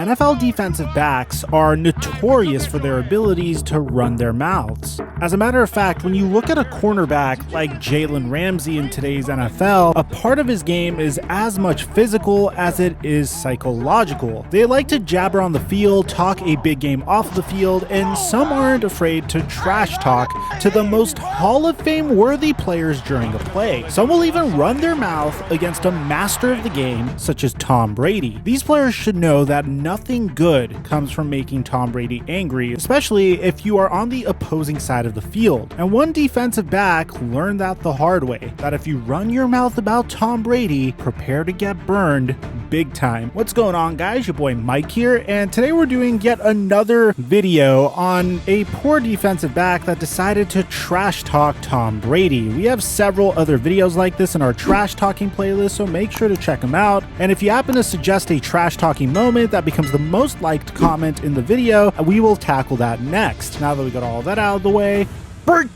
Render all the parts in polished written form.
NFL defensive backs are notorious for their abilities to run their mouths. As a matter of fact, when you look at a cornerback like Jalen Ramsey in today's NFL, a part of his game is as much physical as it is psychological. They like to jabber on the field, talk a big game off the field, and some aren't afraid to trash talk to the most Hall of Fame worthy players during a play. Some will even run their mouth against a master of the game, such as Tom Brady. These players should know that nothing good comes from making Tom Brady angry, especially if you are on the opposing side of the field. And one defensive back learned that the hard way, that if you run your mouth about Tom Brady, prepare to get burned big time. What's going on, guys? Your boy Mike here, and today we're doing yet another video on a poor defensive back that decided to trash talk Tom Brady. We have several other videos like this in our trash talking playlist, so make sure to check them out. And if you happen to suggest a trash talking moment that becomes the most liked comment in the video, we will tackle that next. Now that we got all that out of the way, break!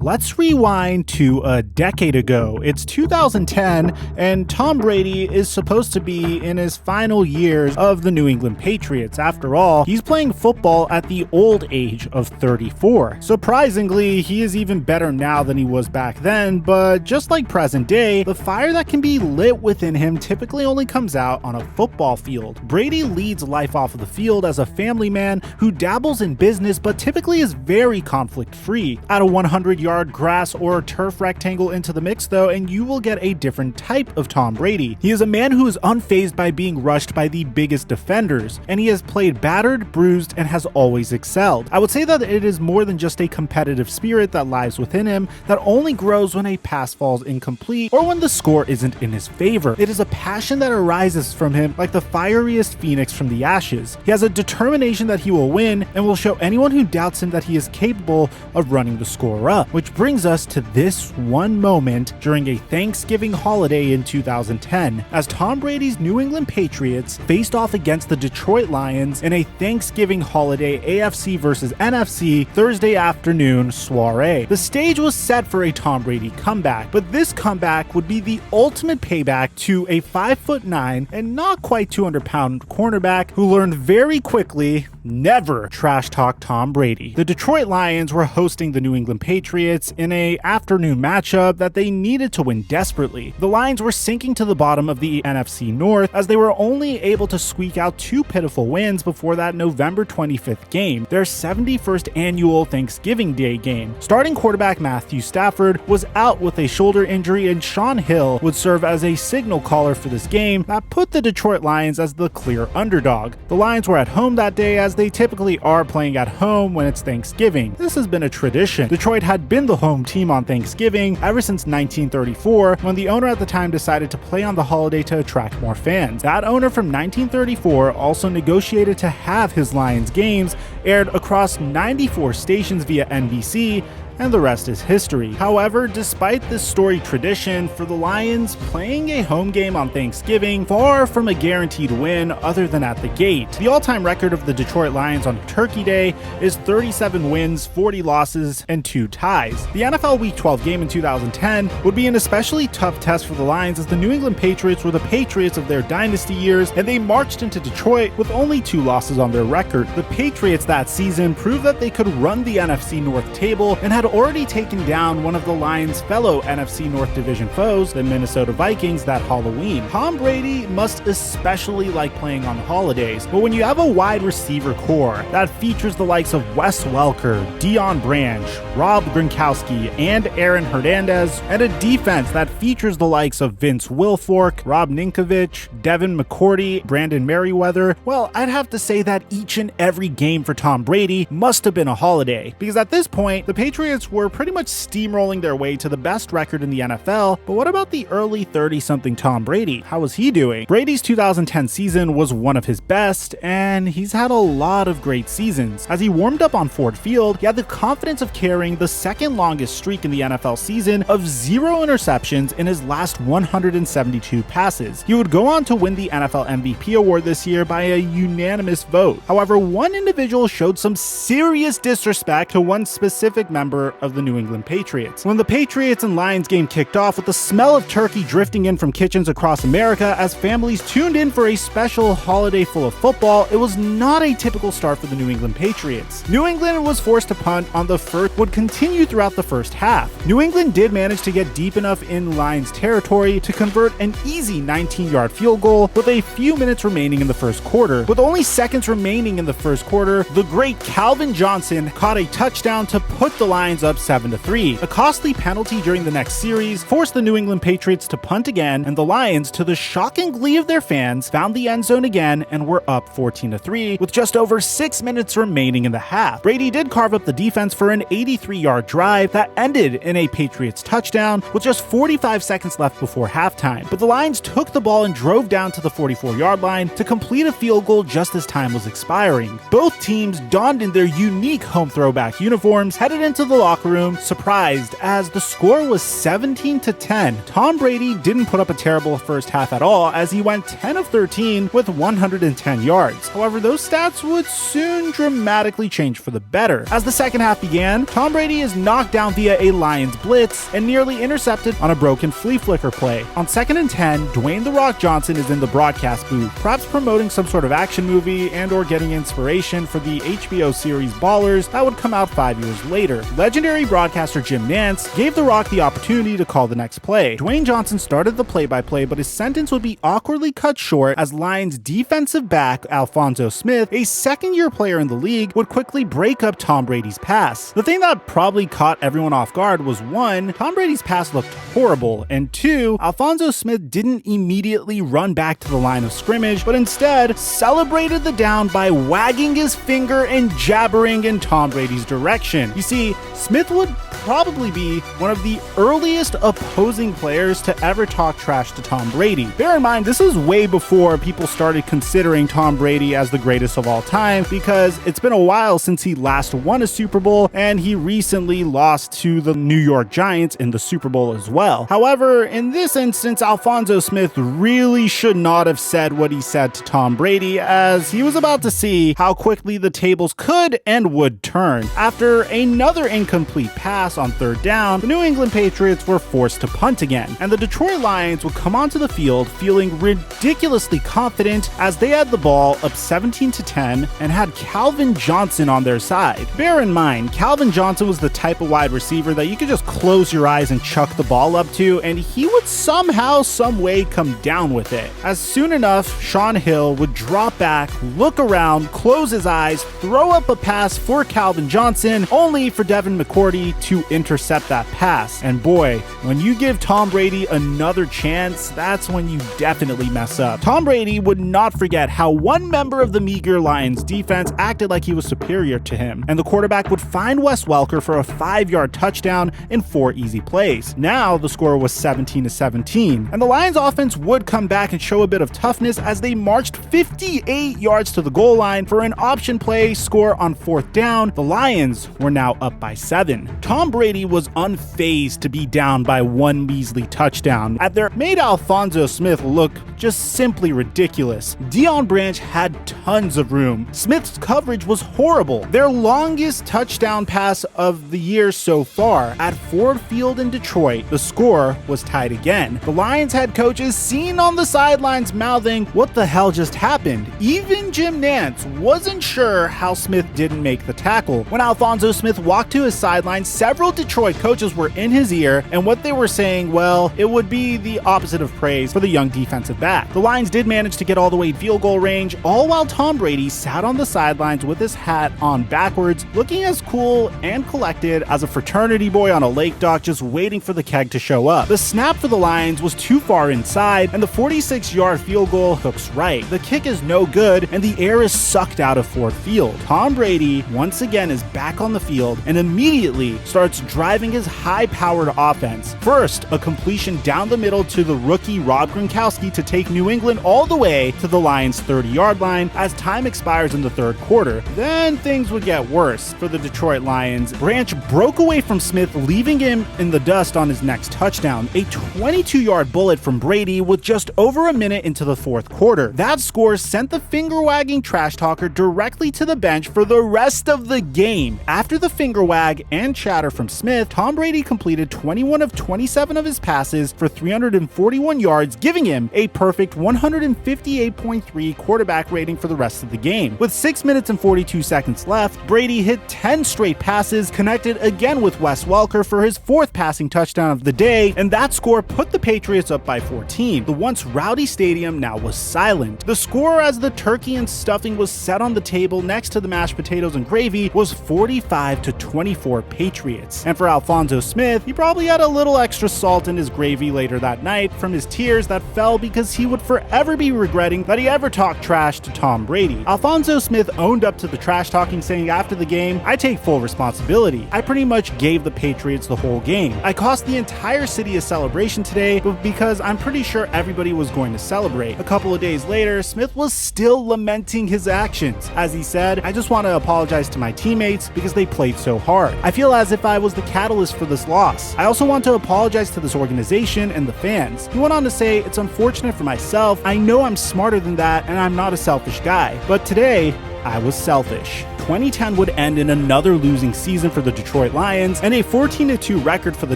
Let's rewind to a decade ago. It's 2010, and Tom Brady is supposed to be in his final years of the New England Patriots. After all, he's playing football at the old age of 34. Surprisingly, he is even better now than he was back then, but just like present day, the fire that can be lit within him typically only comes out on a football field. Brady leads life off of the field as a family man who dabbles in business but typically is very conflict-free. At a 100-yard grass or turf rectangle into the mix though, and you will get a different type of Tom Brady. He is a man who is unfazed by being rushed by the biggest defenders, and he has played battered, bruised, and has always excelled. I would say that it is more than just a competitive spirit that lies within him that only grows when a pass falls incomplete or when the score isn't in his favor. It is a passion that arises from him like the fieriest phoenix from the ashes. He has a determination that he will win and will show anyone who doubts him that he is capable of running the score up, which brings us to this one moment during a Thanksgiving holiday in 2010, as Tom Brady's New England Patriots faced off against the Detroit Lions in a Thanksgiving holiday AFC versus NFC Thursday afternoon soiree. The stage was set for a Tom Brady comeback, but this comeback would be the ultimate payback to a 5'9" and not quite 200-pound cornerback who learned very quickly never trash talk Tom Brady. The Detroit Lions were hosting the New England Patriots in a afternoon matchup that they needed to win desperately. The Lions were sinking to the bottom of the NFC North as they were only able to squeak out two pitiful wins before that November 25th game, their 71st annual Thanksgiving Day game. Starting quarterback Matthew Stafford was out with a shoulder injury, and Sean Hill would serve as a signal caller for this game that put the Detroit Lions as the clear underdog. The Lions were at home that day, as they typically are playing at home when it's Thanksgiving. This has been a tradition. Detroit had been the home team on Thanksgiving ever since 1934, when the owner at the time decided to play on the holiday to attract more fans. That owner from 1934 also negotiated to have his Lions games aired across 94 stations via NBC, and the rest is history. However, despite this storied tradition, for the Lions, playing a home game on Thanksgiving far from a guaranteed win other than at the gate. The all-time record of the Detroit Lions on Turkey Day is 37 wins, 40 losses, and 2 ties. The NFL Week 12 game in 2010 would be an especially tough test for the Lions, as the New England Patriots were the Patriots of their dynasty years, and they marched into Detroit with only 2 losses on their record. The Patriots that season proved that they could run the NFC North table and had already taken down one of the Lions' fellow NFC North Division foes, the Minnesota Vikings, that Halloween. Tom Brady must especially like playing on holidays, but when you have a wide receiver core that features the likes of Wes Welker, Deion Branch, Rob Gronkowski, and Aaron Hernandez, and a defense that features the likes of Vince Wilfork, Rob Ninkovich, Devin McCourty, Brandon Merriweather, well, I'd have to say that each and every game for Tom Brady must have been a holiday, because at this point, the Patriots Patriots were pretty much steamrolling their way to the best record in the NFL, but what about the early 30-something Tom Brady? How was he doing? Brady's 2010 season was one of his best, and he's had a lot of great seasons. As he warmed up on Ford Field, he had the confidence of carrying the second longest streak in the NFL season of 0 interceptions in his last 172 passes. He would go on to win the NFL MVP award this year by a unanimous vote. However, one individual showed some serious disrespect to one specific member of the New England Patriots. When the Patriots and Lions game kicked off with the smell of turkey drifting in from kitchens across America as families tuned in for a special holiday full of football, it was not a typical start for the New England Patriots. New England was forced to punt on the first, would continue throughout the first half. New England did manage to get deep enough in Lions territory to convert an easy 19-yard field goal with a few minutes remaining in the first quarter. With only seconds remaining in the first quarter, the great Calvin Johnson caught a touchdown to put the Lions up 7-3. A costly penalty during the next series forced the New England Patriots to punt again, and the Lions, to the shock and glee of their fans, found the end zone again and were up 14-3 with just over 6 minutes remaining in the half. Brady did carve up the defense for an 83-yard drive that ended in a Patriots touchdown with just 45 seconds left before halftime, but the Lions took the ball and drove down to the 44-yard line to complete a field goal just as time was expiring. Both teams donned in their unique home throwback uniforms, headed into the locker room surprised as the score was 17-10. Tom Brady didn't put up a terrible first half at all as he went 10 of 13 with 110 yards. However, those stats would soon dramatically change for the better. As the second half began, Tom Brady is knocked down via a Lions blitz and nearly intercepted on a broken flea flicker play. On 2nd and 10, Dwayne "The Rock" Johnson is in the broadcast booth, perhaps promoting some sort of action movie and or getting inspiration for the HBO series Ballers that would come out 5 years later. Legendary broadcaster Jim Nantz gave The Rock the opportunity to call the next play. Dwayne Johnson started the play-by-play, but his sentence would be awkwardly cut short as Lions defensive back Alphonso Smith, a second-year player in the league, would quickly break up Tom Brady's pass. The thing that probably caught everyone off guard was 1, Tom Brady's pass looked horrible, and 2, Alphonso Smith didn't immediately run back to the line of scrimmage, but instead celebrated the down by wagging his finger and jabbering in Tom Brady's direction. You see, Smith would probably be one of the earliest opposing players to ever talk trash to Tom Brady. Bear in mind, this is way before people started considering Tom Brady as the greatest of all time, because it's been a while since he last won a Super Bowl, and he recently lost to the New York Giants in the Super Bowl as well. However, in this instance, Alphonso Smith really should not have said what he said to Tom Brady, as he was about to see how quickly the tables could and would turn. After another incomplete pass on 3rd down, the New England Patriots were forced to punt again, and the Detroit Lions would come onto the field feeling ridiculously confident as they had the ball up 17-10 and had Calvin Johnson on their side. Bear in mind, Calvin Johnson was the type of wide receiver that you could just close your eyes and chuck the ball up to, and he would somehow, some way come down with it. As soon enough, Sean Hill would drop back, look around, close his eyes, throw up a pass for Calvin Johnson, only for Devin McCourty to intercept that pass. And boy, when you give Tom Brady another chance, that's when you definitely mess up. Tom Brady would not forget how one member of the meager Lions defense acted like he was superior to him, and the quarterback would find Wes Welker for a 5-yard touchdown in 4 easy plays. Now the score was 17-17, and the Lions offense would come back and show a bit of toughness as they marched 58 yards to the goal line for an option play score on 4th down. The Lions were now up by 7. Tom Brady was unfazed to be down by 1 measly touchdown. At their made Alphonso Smith look just simply ridiculous. Deion Branch had tons of room. Smith's coverage was horrible. Their longest touchdown pass of the year so far at Ford Field in Detroit, the score was tied again. The Lions head coach is seen on the sidelines mouthing, "What the hell just happened?" Even Jim Nantz wasn't sure how Smith didn't make the tackle. When Alphonso Smith walked to his sideline, several Detroit coaches were in his ear, and what they were saying, well, it would be the opposite of praise for the young defensive back. The Lions did manage to get all the way in field goal range, all while Tom Brady sat on the sidelines with his hat on backwards, looking as cool and collected as a fraternity boy on a lake dock just waiting for the keg to show up. The snap for the Lions was too far inside, and the 46-yard field goal hooks right. The kick is no good, and the air is sucked out of Ford Field. Tom Brady once again is back on the field and immediately immediately starts driving his high-powered offense. First, a completion down the middle to the rookie Rob Gronkowski to take New England all the way to the Lions' 30-yard line as time expires in the third quarter. Then things would get worse for the Detroit Lions. Branch broke away from Smith, leaving him in the dust on his next touchdown. A 22-yard bullet from Brady with just over a minute into the fourth quarter. That score sent the finger-wagging trash talker directly to the bench for the rest of the game. After the finger wag and chatter from Smith, Tom Brady completed 21 of 27 of his passes for 341 yards, giving him a perfect 158.3 quarterback rating for the rest of the game. With 6 minutes and 42 seconds left, Brady hit 10 straight passes, connected again with Wes Welker for his fourth passing touchdown of the day, and that score put the Patriots up by 14. The once rowdy stadium now was silent. The score, as the turkey and stuffing was set on the table next to the mashed potatoes and gravy, was 45-24 Patriots. And for Alphonso Smith, he probably had a little extra salt in his gravy later that night from his tears that fell because he would forever be regretting that he ever talked trash to Tom Brady. Alphonso Smith owned up to the trash talking, saying after the game, "I take full responsibility. I pretty much gave the Patriots the whole game. I cost the entire city a celebration today, but because I'm pretty sure everybody was going to celebrate." A couple of days later, Smith was still lamenting his actions. As he said, "I just want to apologize to my teammates because they played so hard. I feel as if I was the catalyst for this loss. I also want to apologize to this organization and the fans." He went on to say, "It's unfortunate for myself. I know I'm smarter than that and I'm not a selfish guy. But today, I was selfish." 2010 would end in another losing season for the Detroit Lions and a 14-2 record for the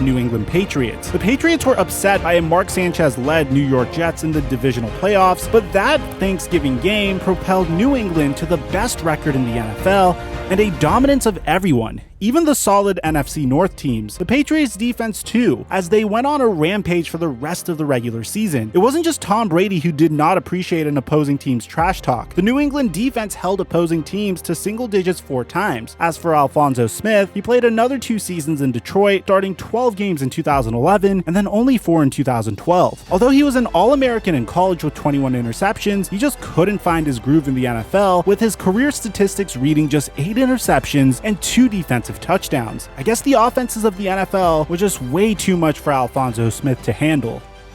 New England Patriots. The Patriots were upset by a Mark Sanchez-led New York Jets in the divisional playoffs, but that Thanksgiving game propelled New England to the best record in the NFL and a dominance of everyone, even the solid NFC North teams. The Patriots defense too, as they went on a rampage for the rest of the regular season. It wasn't just Tom Brady who did not appreciate an opposing team's trash talk. The New England defense held opposing teams to single digits 4 times. As for Alphonso Smith, he played another 2 seasons in Detroit, starting 12 games in 2011 and then only 4 in 2012. Although he was an All-American in college with 21 interceptions, he just couldn't find his groove in the NFL, with his career statistics reading just 8 interceptions and 2 defensive touchdowns. I guess the offenses of the NFL were just way too much for Alphonso Smith to handle.